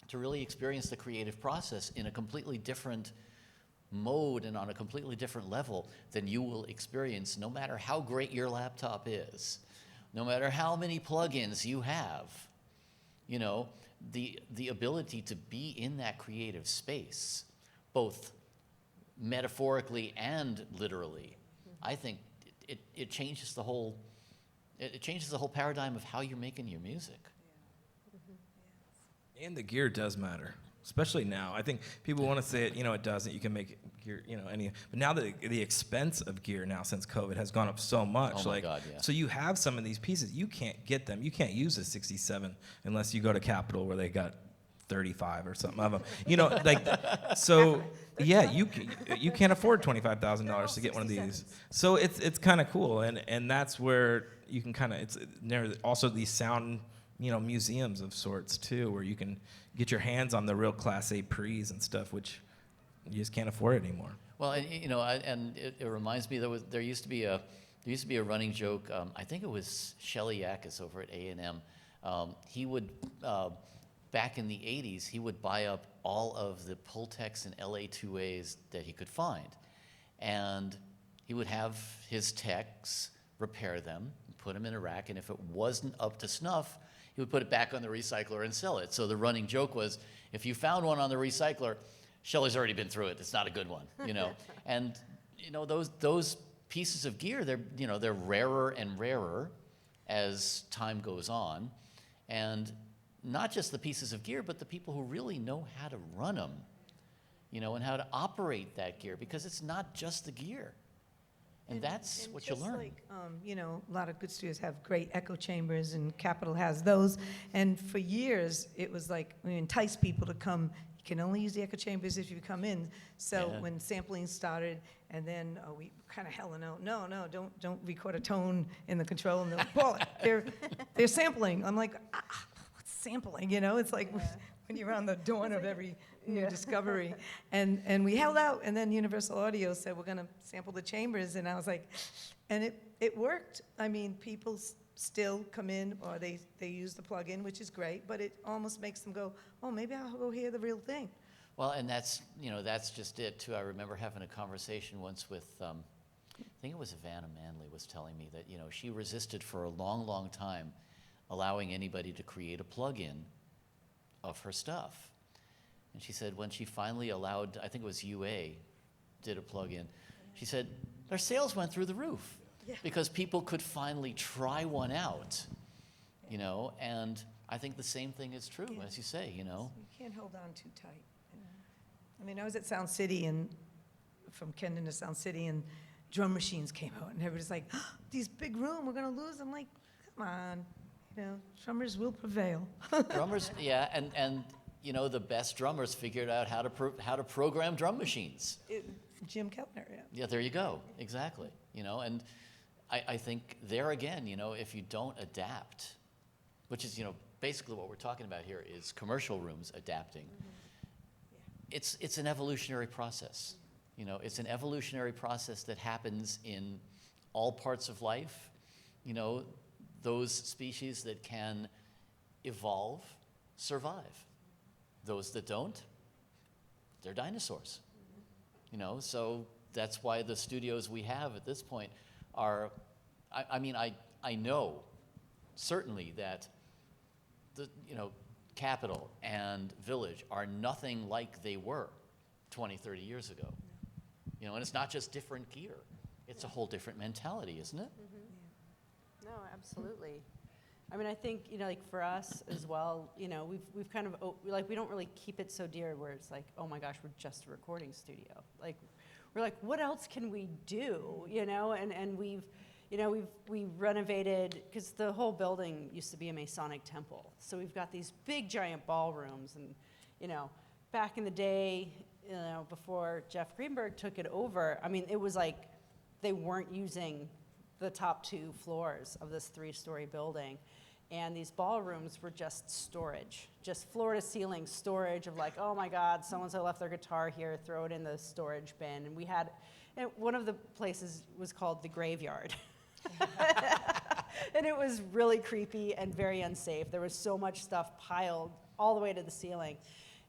to really experience the creative process in a completely different mode and on a completely different level than you will experience no matter how great your laptop is, no matter how many plugins you have. You know, the ability to be in that creative space, both metaphorically and literally, I think it changes the whole paradigm of how you're making your music.
And the gear does matter, especially now. I think people want to say it, it doesn't. You can make gear, but now the expense of gear now since COVID has gone up so much.
Oh my God, yeah.
So you have some of these pieces, you can't get them. You can't use a 67 unless you go to Capitol where they got 35 or something of them. So yeah, you can't afford $25,000 to get one of these. So it's kind of cool, and that's where you can kind of there's also these sound museums of sorts too, where you can get your hands on the real Class A pre's and stuff, which you just can't afford it anymore.
Well, and it reminds me there used to be a running joke. I think it was Shelley Yakis over at A&M. He would back in the 80s, he would buy up all of the Pultecs and LA2As that he could find, and he would have his techs repair them, put them in a rack, and if it wasn't up to snuff, he would put it back on the recycler and sell it. So the running joke was, if you found one on the recycler, Shelley's already been through it. It's not a good one, And those pieces of gear, they're rarer and rarer as time goes on, and not just the pieces of gear, but the people who really know how to run them, and how to operate that gear, because it's not just the gear. And that's what you learn.
Like, a lot of good studios have great echo chambers, and Capitol has those. And for years, it was like we entice people to come. You can only use the echo chambers if you come in. So when sampling started, and then we kind of held a note. No, don't record a tone in the control, and they'll they're sampling. I'm like, what's sampling? It's like when you're on the dawn of every new discovery. And we held out, and then Universal Audio said, we're going to sample the chambers. And I was like, and it worked. I mean, people still come in, or they use the plug-in, which is great, but it almost makes them go, oh, maybe I'll go hear the real thing.
Well, and that's just it, too. I remember having a conversation once with, I think it was Ivana Manley was telling me that, she resisted for a long, long time allowing anybody to create a plug-in of her stuff. And she said when she finally allowed, I think it was UA, did a plug-in, she said their sales went through the roof because people could finally try one out, and I think the same thing is true, as you say, You
can't hold on too tight. I mean, I was at Sound City, and from Kendon to Sound City, and drum machines came out, and everybody's like, these big room, we're going to lose. I'm like, come on, drummers will prevail.
Drummers, and the best drummers figured out how to program drum machines.
Jim Keller,
Yeah, there you go. Exactly. And I think there again, if you don't adapt, which is, basically what we're talking about here is commercial rooms adapting. It's an evolutionary process. It's an evolutionary process that happens in all parts of life. Those species that can evolve survive. Those that don't, they're dinosaurs. So that's why the studios we have at this point are, I know certainly that the, Capitol and Village are nothing like they were 20, 30 years ago. And it's not just different gear. It's a whole different mentality, isn't it?
Mm-hmm. No, absolutely. I think, like for us as well, we've kind of, we don't really keep it so dear where it's like, oh my gosh, we're just a recording studio. Like, we're like, what else can we do, And we renovated, because the whole building used to be a Masonic temple. So we've got these big giant ballrooms, and, back in the day, before Jeff Greenberg took it over, it was like they weren't using the top 2 floors of this 3-story building. And these ballrooms were just storage, just floor to ceiling storage of like, oh my God, so-and-so left their guitar here, throw it in the storage bin. And And one of the places was called the Graveyard. And it was really creepy and very unsafe. There was so much stuff piled all the way to the ceiling.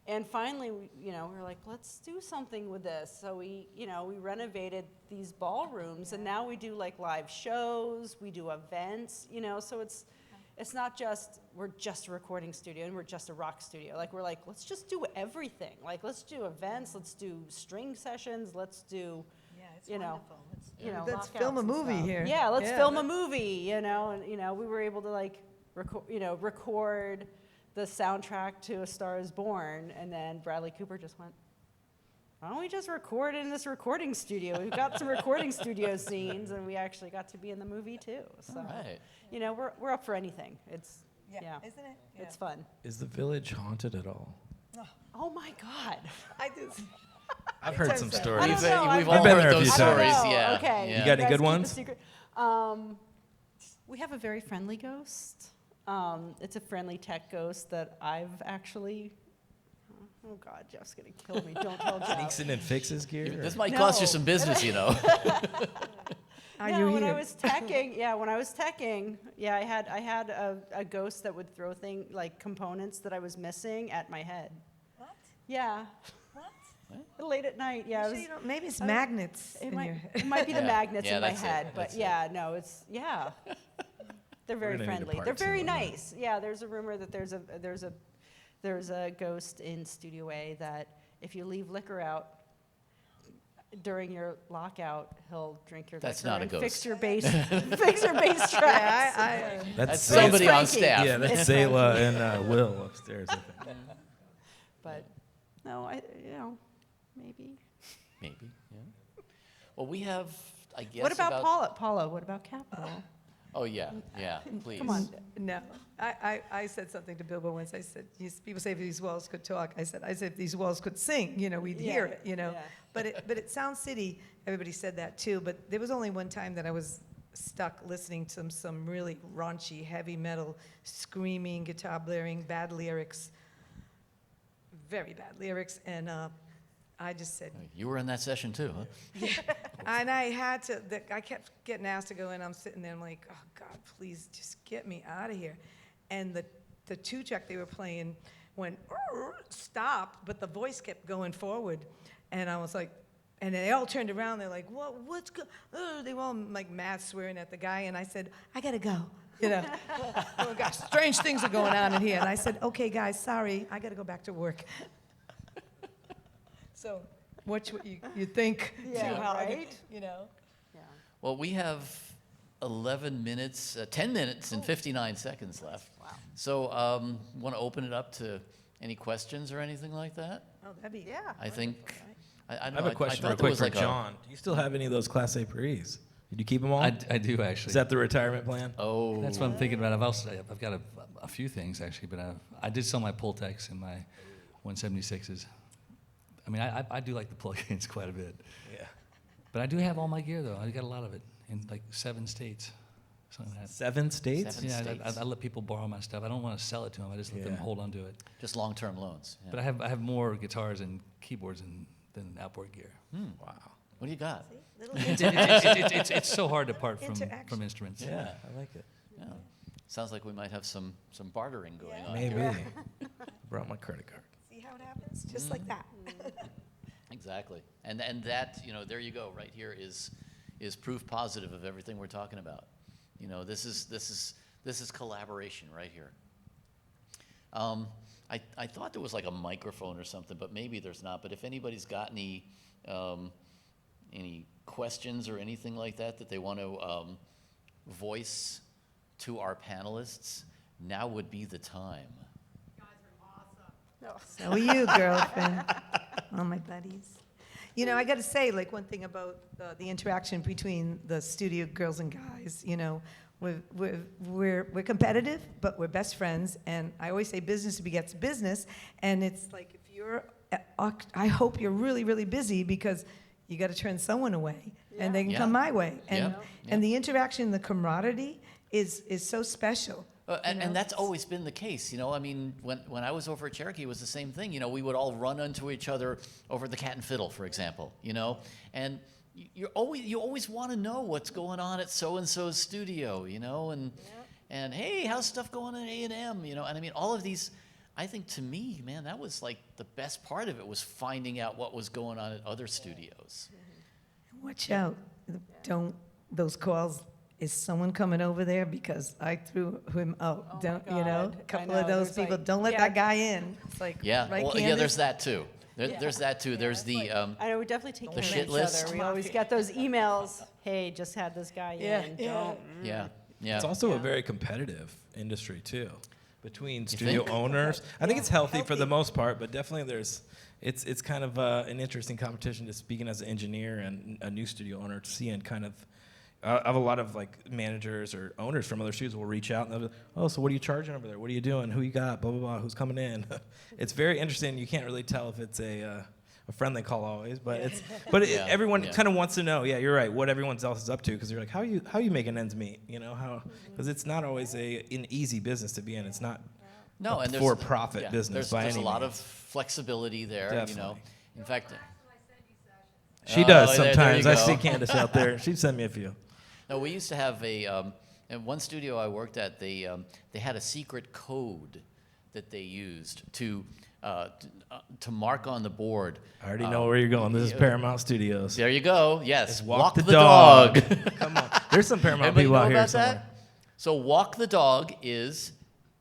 And finally, we were like, let's do something with this. So we renovated these ballrooms, and now we do like live shows, we do events, so it's not just, we're just a recording studio and we're just a rock studio. Like, we're like, let's just do everything. Like, let's do events, let's do string sessions, let's do,
It's wonderful.
Let's
film a movie here.
Yeah, let's film a movie, and, we were able to like, record the soundtrack to A Star Is Born, and then Bradley Cooper just went, why don't we just record in this recording studio? We've got some recording studio scenes, and we actually got to be in the movie too. So,
Right.
We're up for anything. It's,
Isn't it? Yeah.
it's fun.
Is the village haunted at all?
Oh my God.
I just.
I've heard some
I
stories.
don't know.
We've
I've
all
been
heard
there a
those
few times.
stories.
I don't know.
Yeah.
Okay.
Yeah.
You got any
guys
good
keep a
ones?
secret. We have a very friendly ghost. It's a friendly tech ghost that I've actually. Oh God, Jeff's gonna kill me. Don't tell Jeff.
Sneaks in and fixes gear?
This might cost you
No.
some business,
Are
No,
you
when I
here?
was teching, I had a ghost that would throw like components that I was missing at my head.
What?
Yeah.
What?
Late at night, yeah.
Sure you don't- maybe it's magnets
It
in
might,
your head.
it might be the
Yeah.
magnets
Yeah,
in my
that's it.
head, but
That's it.
yeah, no, it's, yeah. They're very
gonna need a
friendly.
part
They're
two
very
on that.
nice. Yeah, there's a rumor that there's a ghost in Studio A that if you leave liquor out during your lockout, he'll drink your
That's
liquor
not a
and
ghost.
fix your bass tracks.
Yeah,
That's
Zayla.
somebody on
Frankie.
staff.
Yeah, that's
It's
Zayla and Will upstairs, I think.
But no, maybe.
Maybe, yeah. Well, we have, I guess.
What about Paula? Paula, what about Capital?
Oh, yeah, please.
Come on.
No, I said something to Bilbo once. I said, people say if these walls could talk. I said if these walls could sing, we'd hear it,
yeah.
But at Sound City, everybody said that too. But there was only one time that I was stuck listening to some really raunchy, heavy metal, screaming, guitar blaring, bad lyrics, very bad lyrics, and I just said,
You were in that session too, huh?
and I had to, I kept getting asked to go in. I'm sitting there, I'm like, oh God, please just get me out of here. And the two-track they were playing went, stop, but the voice kept going forward. And I was like, and they all turned around, they're like, what's good? They were all like mad swearing at the guy. And I said, I gotta go. Oh gosh, strange things are going on in here. And I said, okay guys, sorry, I gotta go back to work. So watch what you think,
Yeah,
too, how I
right?
get,
Yeah.
Well, we have 10 minutes and 59 seconds left.
Wow.
So, want to open it up to any questions or anything like that?
Oh, that'd be,
Yeah.
I think. I
I have a question
thought
real
there
quick
was
for
like
John. Do you still have any of those Class A Prix? Did you keep them all?
I do actually.
Is that the retirement plan?
Oh.
That's what I'm thinking about. I've got a few things actually, but I did sell my Pultecs and my 176s. I mean, I do like the plugins quite a bit.
Yeah.
But I do have all my gear though. I got a lot of it in like 7 states. Something like that.
7 states?
Seven.
Yeah,
states.
I let people borrow my stuff. I don't want to sell it to them. I just let them
Yeah.
hold on to it.
Just long-term loans. Yeah.
But I have more guitars and keyboards than outboard gear.
Wow.
What do you got?
little
It's so hard to part
Interaction.
from instruments.
Yeah, I like it.
Yeah. Sounds like we might have some bartering going
Yeah.
on.
Maybe.
here.
Brought my credit card.
See how it happens? Just like that.
Exactly. And that, there you go. Right here is proof positive of everything we're talking about. This is collaboration right here. I thought there was like a microphone or something, but maybe there's not. But if anybody's got any questions or anything like that they want to voice to our panelists, now would be the time.
So are you, girlfriend. All my buddies. I got to say, like, one thing about the interaction between the studio girls and guys, we're competitive, but we're best friends. And I always say business begets business. And it's like, if you're, I hope you're really, really busy because you got to turn someone away and they can
Yeah.
come my way. And,
Yeah.
and the interaction, the camaraderie is so special.
And that's always been the case, I mean, when I was over at Cherokee, it was the same thing. We would all run into each other over the Cat and Fiddle, for example, and you always want to know what's going on at so and so's studio, you know, and hey, how's stuff going at A&M, you know, and I mean all of these. I think to me, man, that was like the best part of it was finding out what was going on at other studios.
Watch out. Don't, those calls, is someone coming over there? Because I threw him out.
Oh my
Don't, you know,
God.
a couple
I
of
know,
those
there's
people,
like-
don't let
yeah.
that guy in. It's like,
Yeah,
right,
well,
Candace?
yeah, there's that too. There's that too. There's the
I know we definitely take care
shit
of each
list.
other. We always get those emails. Hey, just had this guy in. Don't.
yeah.
It's also a very competitive industry too, between
think?
studio owners. I think it's healthy for the
Healthy.
most part, but definitely it's kind of an interesting competition. Just speaking as an engineer and a new studio owner, seeing kind of. I have a lot of like managers or owners from other studios will reach out and they'll be, oh, so what are you charging over there? What are you doing? Who you got? Blah blah blah. Who's coming in? It's very interesting. You can't really tell if it's a friendly call always, but
Yeah,
everyone
yeah.
kind of wants to know. Yeah, you're right. What everyone else is up to because you're like, how are you making ends meet? You know how because it's not always an easy business to be in. It's not
No, and there's
for-profit business by
there's
any
a lot of
means.
flexibility there, you know.
Definitely.
In fact,
She does
Oh, there
sometimes.
you
I
go.
see Candace out there. She'd send me a few.
no, we used to have in one studio I worked at, they had a secret code that they used to mark on the board.
I already know where you're going. This is Paramount Studios.
There you go. Yes,
It's walk the dog. Come on. There's some Paramount
Anybody
people
know
out here
about
somewhere.
that? So walk the dog is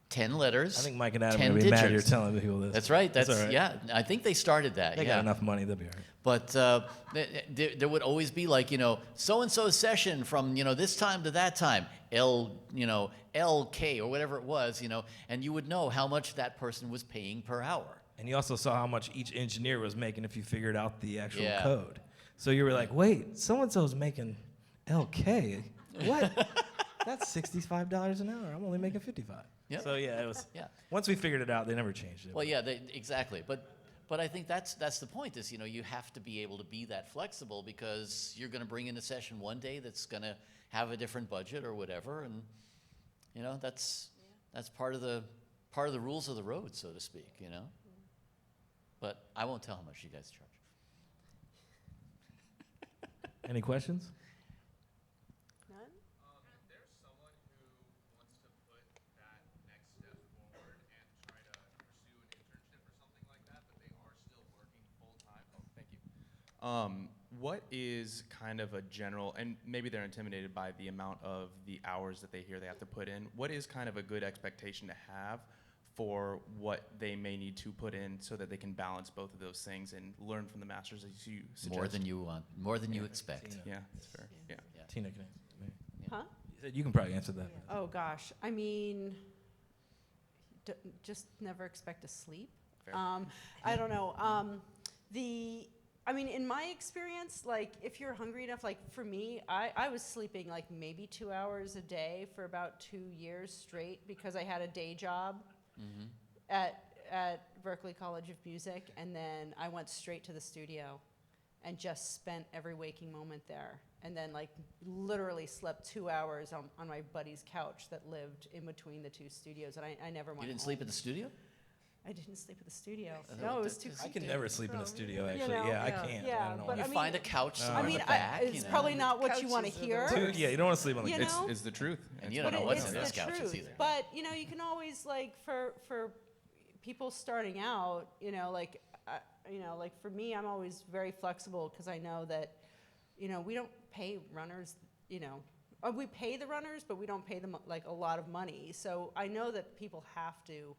10 letters.
I think Mike and Adam are
10
going to be mad you're
digits.
telling people this.
That's right. That's
all right.
yeah. I think they started that.
They
yeah.
got enough money. They'll be all right.
But there would always be like, you know, so-and-so session from, you know, this time to that time, LK or whatever it was, you know, and you would know how much that person was paying per hour.
And you also saw how much each engineer was making if you figured out the actual
Yeah.
code. So you were like, wait, so-and-so's making LK. What? That's $65 an hour. I'm only making $55.
Yep.
So yeah, it was.
Yeah.
Once we figured it out, they never changed it.
Well, yeah, exactly. But I think that's the point is, you know, you have to be able to be that flexible because you're going to bring in a session one day that's going to have a different budget or whatever, and you know that's part of the rules of the road, so to speak, you know. But I won't tell how much you guys charge.
Any questions?
None?
There's someone who wants to put that next step forward and try to pursue an internship or something like that, but they are still working full time. Oh, thank you. What is kind of a general, and maybe they're intimidated by the amount of the hours that they hear they have to put in. What is kind of a good expectation to have for what they may need to put in so that they can balance both of those things and learn from the masters as you suggest?
More than you want, more than you expect.
Tina.
Yeah, that's fair. Yeah.
Tina can answer.
Huh?
You said you can probably answer that.
Oh gosh, I mean, just never expect to sleep.
Fair.
I don't know. I mean, in my experience, like if you're hungry enough, like for me, I was sleeping like maybe 2 hours a day for about 2 years straight because I had a day job at Berklee College of Music, and then I went straight to the studio and just spent every waking moment there. And then like literally slept 2 hours on my buddy's couch that lived in between the two studios, and I never went
You didn't
home.
sleep at the studio?
I didn't sleep at the studio.
Oh,
No, it was too
that's-
I can
creepy.
never sleep in a studio,
You
actually.
know,
Yeah, I
yeah.
can't.
Yeah,
I don't know
but
why.
I
You
mean-
find a couch somewhere
I
in
mean,
the back,
it's
you know?
probably not what you want to
Couches are the
hear.
worst.
Yeah, you don't want to sleep on the
You
couch.
know?
It's the truth.
And you
It's
don't know
But
what's
it's
in
the
those couches
truth.
either.
But you know, you can always like for people starting out, you know, like like for me, I'm always very flexible because I know that, you know, we don't pay runners, you know, or we pay the runners, but we don't pay them like a lot of money. So I know that people have to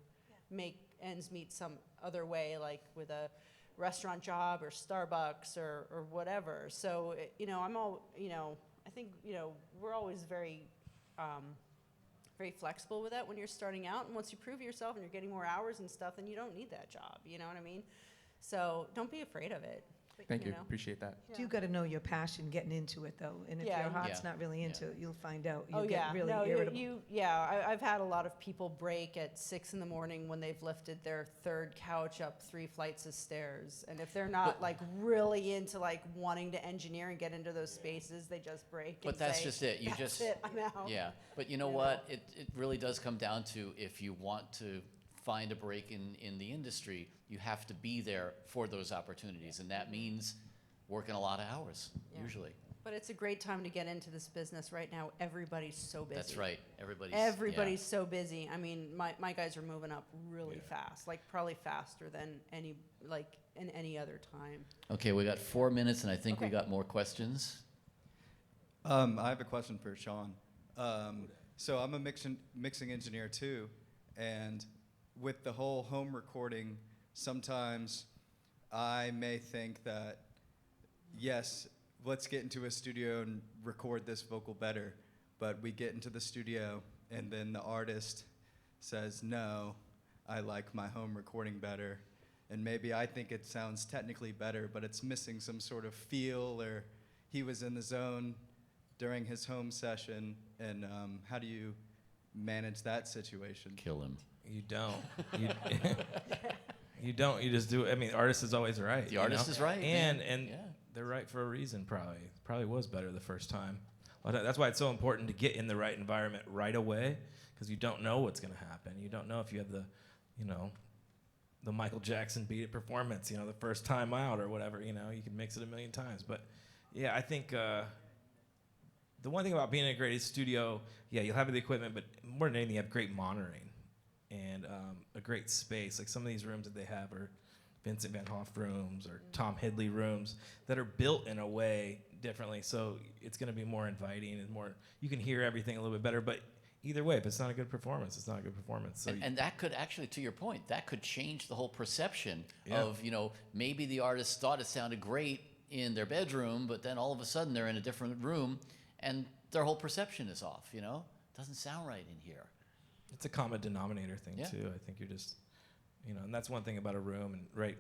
make ends meet some other way, like with a restaurant job or Starbucks or whatever. So you know, I think we're always very very flexible with that when you're starting out, and once you prove yourself and you're getting more hours and stuff, then you don't need that job, you know what I mean? So don't be afraid of it.
Thank you.
know?
Appreciate that.
You got to know your passion getting into it, though. And if
Yeah.
your heart's
Yeah.
not really into it, you'll find out. You'll
Oh
get
yeah,
really
no,
irritable.
I've had a lot of people break at 6 a.m. when they've lifted their third couch up 3 flights of stairs, and if they're not like really into like wanting to engineer and get into those spaces, they just break.
But
and
that's
say,
just it. You
"That's
just
it, I'm out."
Yeah, but you know
You
what? It really does come down to if you want to find a break in the industry, you have to be there for those opportunities, and that means working a lot of hours,
Yeah.
usually.
But it's a great time to get into this business right now. Everybody's so busy.
That's right.
Everybody's so busy. I mean, my guys are moving up really fast, like probably faster than in any other time.
Okay, we got 4 minutes, and I think we
Okay.
got more questions.
I have a question for Sean. So I'm a mixing engineer too, and with the whole home recording, sometimes I may think that, yes, let's get into a studio and record this vocal better, but we get into the studio and then the artist says, no, I like my home recording better. And maybe I think it sounds technically better, but it's missing some sort of feel, or he was in the zone during his home session, and how do you manage that situation?
Kill him.
You don't. You don't. You just do it. I mean, the artist is always right.
The artist is right,
And
man.
and
Yeah.
they're right for a reason. Probably was better the first time. Well, that's why it's so important to get in the right environment right away, because you don't know what's going to happen. You don't know if you have the, the Michael Jackson Beat It performance, the first time out or whatever. You can mix it a million times. But yeah, I think the one thing about being in a great studio, you'll have the equipment, but more than anything, you have great monitoring and a great space. Like some of these rooms that they have are Vincent Van Hoff rooms or Tom Hidley rooms that are built in a way differently. So it's going to be more inviting and more, you can hear everything a little bit better. But either way, if it's not a good performance, it's not a good performance. So
And that could actually, to your point, that could change the whole perception
Yeah.
of, maybe the artist thought it sounded great in their bedroom, but then all of a sudden they're in a different room and their whole perception is off, Doesn't sound right in here.
it's a common denominator thing
Yeah.
too. I think you're just, and that's one thing about a room and right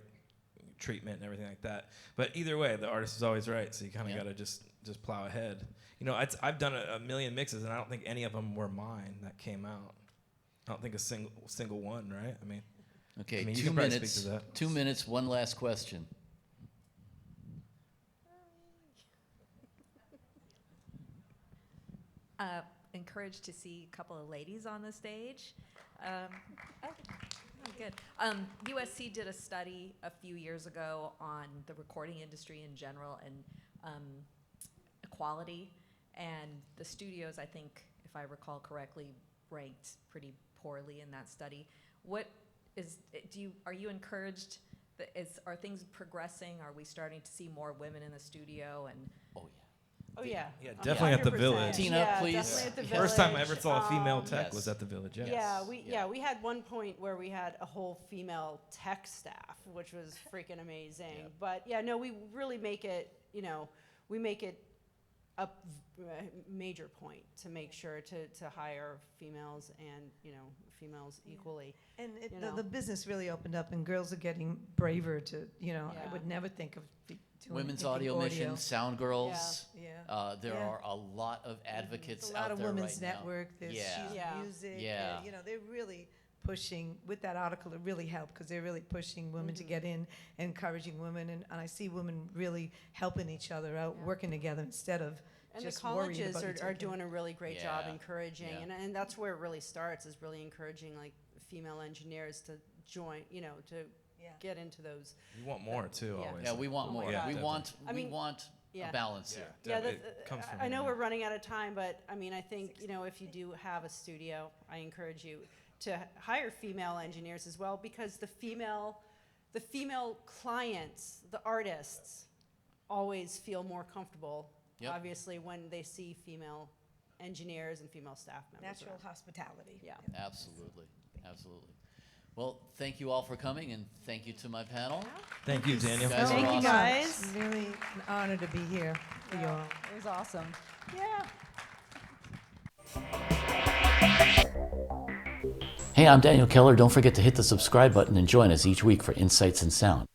treatment and everything like that. But either way, the artist is always right, so you kind of got to just plow ahead. I've done a million mixes, and I don't think any of them were mine that came out. I don't think a single one, right? I mean,
Okay,
you
2
can probably
minutes.
speak to that.
2 minutes, one last question.
Encouraged to see a couple of ladies on the stage. Good. USC did a study a few years ago on the recording industry in general and equality, and the studios, I think, if I recall correctly, ranked pretty poorly in that study. Are you encouraged? Are things progressing? Are we starting to see more women in the studio? And
Oh, yeah.
Oh yeah.
Yeah, definitely at the
100%.
Village.
Tina,
Yeah,
please.
definitely at the
First time I
Village.
ever saw a female tech
Yes.
was at the Village. Yes.
Yeah, we had one point where we had a whole female tech staff, which was freaking amazing.
Yeah.
But yeah, no, we really make it, we make it a major point to make sure to hire females and, females equally.
And
You know.
the business really opened up, and girls are getting braver to, I would never think of doing
Women's
making
audio missions, sound girls.
Yeah.
There
Yeah.
are a lot of advocates
There's a lot
out
of
there
Women's
right now.
Network, there's
Yeah.
She's
Yeah.
Music,
Yeah.
they're really pushing, with that article, it really helped, because they're really pushing women to get in, encouraging women, and I see women really helping each other out, working together, instead of
And
just
the
worried
colleges
about you
are
taking-
doing a really great job
Yeah.
encouraging,
Yeah.
and that's where it really starts, is really encouraging like female engineers to join, to
Yeah.
get into those.
You want more too,
Yeah.
always.
Yeah, we want
Oh my
more.
God.
we
Yeah,
want
I mean,
a balance here.
Yeah,
It comes from
I know
here.
we're running out of time, but I mean, I think, if you do have a studio, I encourage you to hire female engineers as well, because the female clients, the artists, always feel more comfortable,
Yep.
obviously, when they see female engineers and female staff members.
Natural
around.
hospitality.
Yeah.
Absolutely. Well, thank you all for coming, and thank you to my panel.
Thank you, Daniel.
Guys are
Thank you,
awesome.
guys.
Really an honor to be here for you all.
It was awesome. Yeah.
Hey, I'm Daniel Keller. Don't forget to hit the subscribe button and join us each week for Insights in Sound.